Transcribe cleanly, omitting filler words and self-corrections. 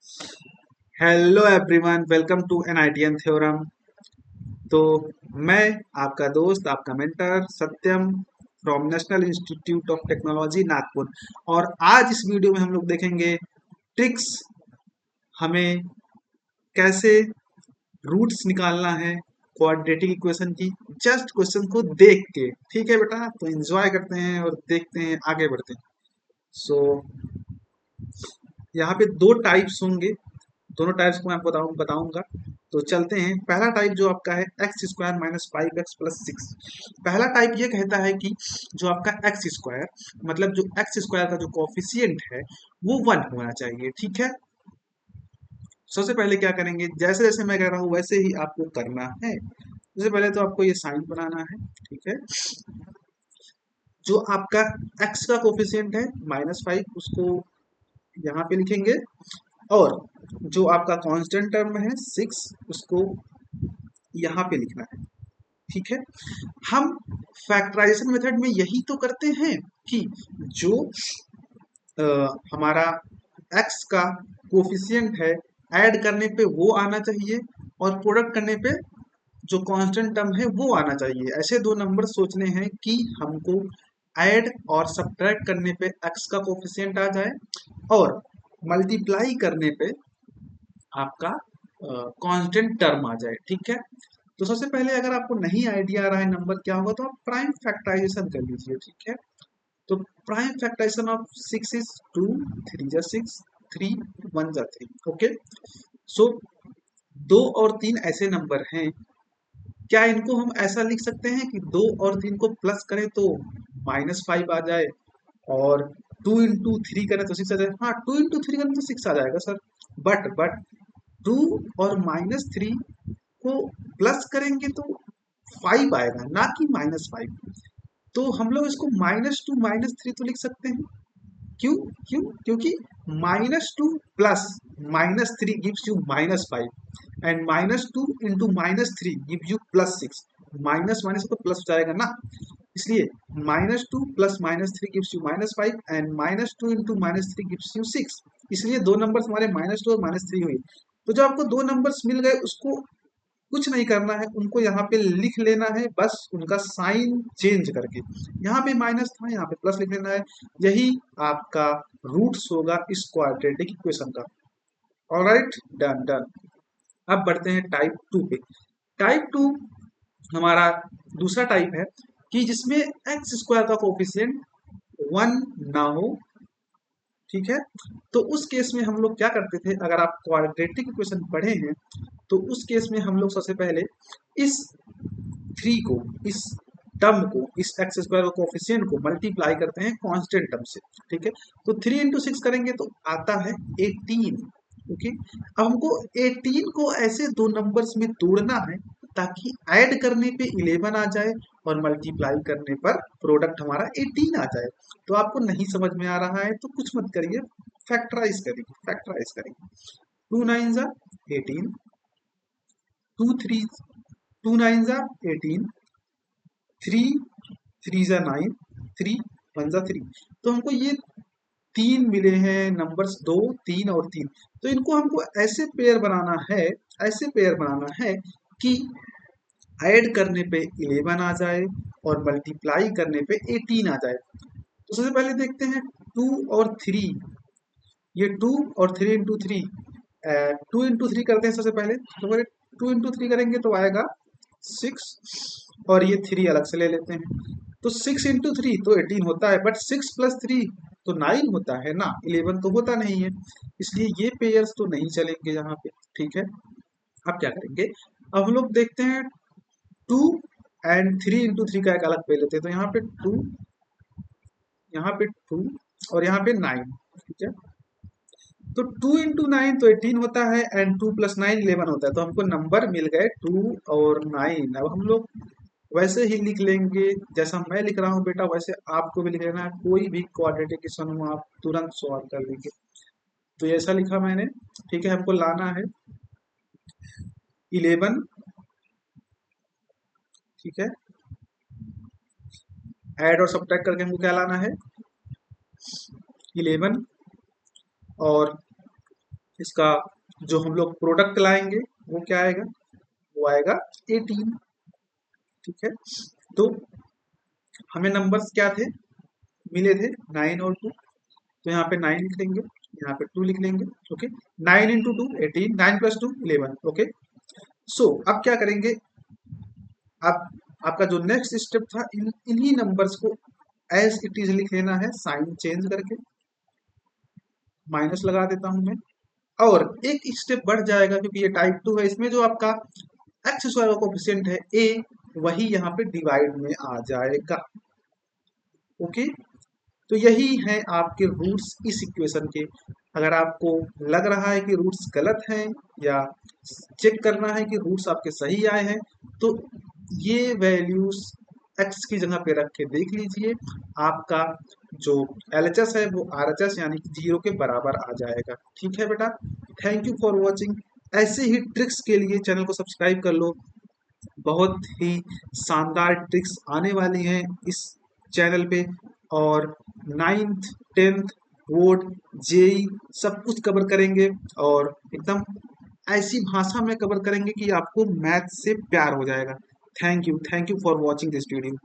Hello everyone, welcome to NITian theorem. तो मैं आपका दोस्त, आपका mentor Satyam from National Institute of Technology Nagpur. और आज इस वीडियो में हम लोग देखेंगे ट्रिक्स, हमें कैसे रूट्स निकालना है क्वाड्रेटिक इक्वेशन की, जस्ट क्वेश्चन को देख के। ठीक है बेटा, तो एंजॉय करते हैं और देखते हैं, आगे बढ़ते हैं। सो यहाँ पे दो टाइप्स होंगे, दोनों टाइप्स को मैं आपको बताऊंगा। तो चलते हैं। पहला टाइप जो आपका है x square minus five x plus six. पहला टाइप ये कहता है कि जो आपका एक्स स्क्वायर, मतलब जो एक्स स्क्वायर का जो कोफिशिएंट है वो वन होना चाहिए। ठीक है, सबसे पहले क्या करेंगे, जैसे जैसे मैं कह रहा हूँ वैसे ही आपको करना है। सबसे पहले तो आपको ये साइन बनाना है। ठीक है, जो आपका एक्स का कोफिशिएंट है -5, उसको यहाँ पे लिखेंगे। और जो आपका कांस्टेंट टर्म है 6, उसको यहाँ पे लिखना है। ठीक है, हम फैक्टराइजेशन मेथड में यही तो करते हैं कि जो हमारा एक्स का कोफिशिएंट है, ऐड करने पे वो आना चाहिए और प्रोडक्ट करने पे जो कांस्टेंट टर्म है वो आना चाहिए। ऐसे दो नंबर सोचने हैं कि हमको ऐड और सब्ट्रैक्ट करने पे एक्स का कोफिशिएंट आ जाए और मल्टीप्लाई करने पे आपका कांस्टेंट टर्म आ जाए। ठीक है, तो सबसे पहले अगर आपको नहीं आइडिया आ रहा है नंबर क्या होगा, तो आप प्राइम फैक्टराइजेशन कर लीजिए। ठीक है, तो प्राइम फैक्टराइजेशन ऑफ 6 इज 2, 3 जा 6, 3 1 जा 3। ओके, सो 2 और 3 ऐसे नंबर हैं, क्या इनको हम ऐसा लिख सकते हैं कि 2 और 3 को प्लस करें तो -5 आ जाए, और 2 इंटू 3 करें तो 6 आ जाए? हाँ, 2 इंटू 3 करें तो 6 आ जाएगा सर। बट 2 और -3 को प्लस करेंगे तो 5 आएगा, ना कि -5। तो हम लोग इसको -2 -3 तो लिख सकते हैं। क्यों? क्यों? क्योंकि -2 plus -3 gives you -5, and -2 into -3 give you +6। Minus minus तो प्लस हो जाएगा ना, इसलिए -2 plus -3 gives you -5, and -2 into -3 gives you 6। इसलिए दो नंबर्स हमारे -2 और -3 हुई। तो जब आपको दो नंबर्स मिल गए, उसको कुछ नहीं करना है, उनको यहाँ पे लिख लेना है, बस उनका साइन चेंज करके। यहाँ पे माइनस था, यहाँ पे प्लस लिख लेना है। यही आपका रूट्स होगा इस क्वाड्रेटिक इक्वेशन का। Alright, done done. अब बढ़ते हैं टाइप 2 पे। टाइप 2 हमारा दूसरा टाइप है कि जिसमें एक्स स्क्वायर का कोफिशिएंट 1 ना हो। ठीक है, तो उस केस में हम लोग क्या करते थे, अगर आप क्वाड्रेटिक इक्वेशन पढ़े हैं तो उस केस में हम लोग सबसे पहले इस 3 को, इस टर्म को, इस एक्स स्क्वायर कोफिशिएंट को मल्टीप्लाई करते हैं कांस्टेंट टर्म से। ठीक है, तो 3 इंटू 6 करेंगे तो आता है 18। ओके, अब हमको 18 को ऐसे दो नंबर्स में तोड़ना है ताकि ऐड करने पे 11 आ जाए और मल्टीप्लाई करने पर प्रोडक्ट हमारा 18 आ जाए। तो आपको नहीं समझ में आ रहा है तो कुछ मत करिए, फैक्टराइज करिए, फैक्टराइज करिए। 2 9 जा 18, 2 3 2 9 जा 18, 3 3 जा 9, 3 1 जा 3। तो हमको ये तीन मिले हैं नंबर्स, 2 3 और 3। तो इनको हमको ऐसे पेयर बनाना है, ऐसे पेयर बनाना है कि ऐड करने पे 11 आ जाए और मल्टीप्लाई करने पे 18 आ जाए। तो सबसे पहले देखते हैं 2 और 3। ये 2 और 3 इंटू 3, 2 इंटू 3 करते हैं सबसे पहले। तो पहले 2 इंटू 3 करेंगे तो आएगा 6, और ये 3 अलग से ले लेते हैं। तो 6 इंटू 3 तो 18 होता है, बट 6 + 3 तो 9 होता है ना, 11 तो होता नहीं है। इसलिए ये पेयर्स तो नहीं चलेंगे यहाँ पे। ठीक है, अब क्या करेंगे, अब हम लोग देखते हैं 2 एंड 3 इंटू 3 का एक अलग पेयर लेते हैं। तो यहाँ पे 2, यहाँ पे 2 और यहाँ पे 9। ठीक है, तो 2 इंटू 9 तो 18 होता है, एंड 2 + 9 11 होता है। तो हमको नंबर मिल गए 2 और 9। अब हम लोग वैसे ही लिख लेंगे, जैसा मैं लिख रहा हूँ बेटा वैसे आपको भी लिख लेना है। कोई भी क्वाड्रेटिक इक्वेशन हो आप तुरंत सॉल्व कर लेंगे। तो ये ऐसा लिखा मैंने। ठीक है, हमको लाना है 11। ठीक है, ऐड और सब्ट्रैक्ट करके हमको क्या लाना है, 11 और इसका जो हम लोग प्रोडक्ट लाएंगे वो क्या आएगा, वो आएगा 18। ठीक है, तो हमें नंबर्स क्या थे, मिले थे 9 और 2, तो यहाँ पे 9 लिख लेंगे, यहाँ पे 2 लिख लेंगे। ओके, 9 × 2 18, 9 + 2 11। ओके, सो अब क्या करेंगे, अब आपका जो नेक्स्ट स्टेप था, इन्हीं नंबर्स को एज इट इज लिख लेना है, साइन चेंज करके माइनस लगा देता हूं मैं। और एक स्टेप बढ़ जाएगा क्योंकि ये टाइप 2 है, इसमें जो आपका एक्स स्क्वायर का कोफिशिएंट है ए, वही यहाँ पे डिवाइड में आ जाएगा। ओके, तो यही है आपके रूट्स इस इक्वेशन के। अगर आपको लग रहा है कि रूट्स गलत हैं या चेक करना है कि रूट्स आपके सही आए हैं, तो ये वैल्यूज एक्स की जगह पे रख के देख लीजिए, आपका जो LHS है वो RHS यानी कि 0 के बराबर आ जाएगा। ठीक है बेटा, थैंक यू फॉर वॉचिंग। ऐसे ही ट्रिक्स के लिए चैनल को सब्सक्राइब कर लो, बहुत ही शानदार ट्रिक्स आने वाली हैं इस चैनल पे। और 9th 10th बोर्ड जेई सब कुछ कवर करेंगे, और एकदम ऐसी भाषा में कवर करेंगे कि आपको मैथ से प्यार हो जाएगा। Thank you for watching this video.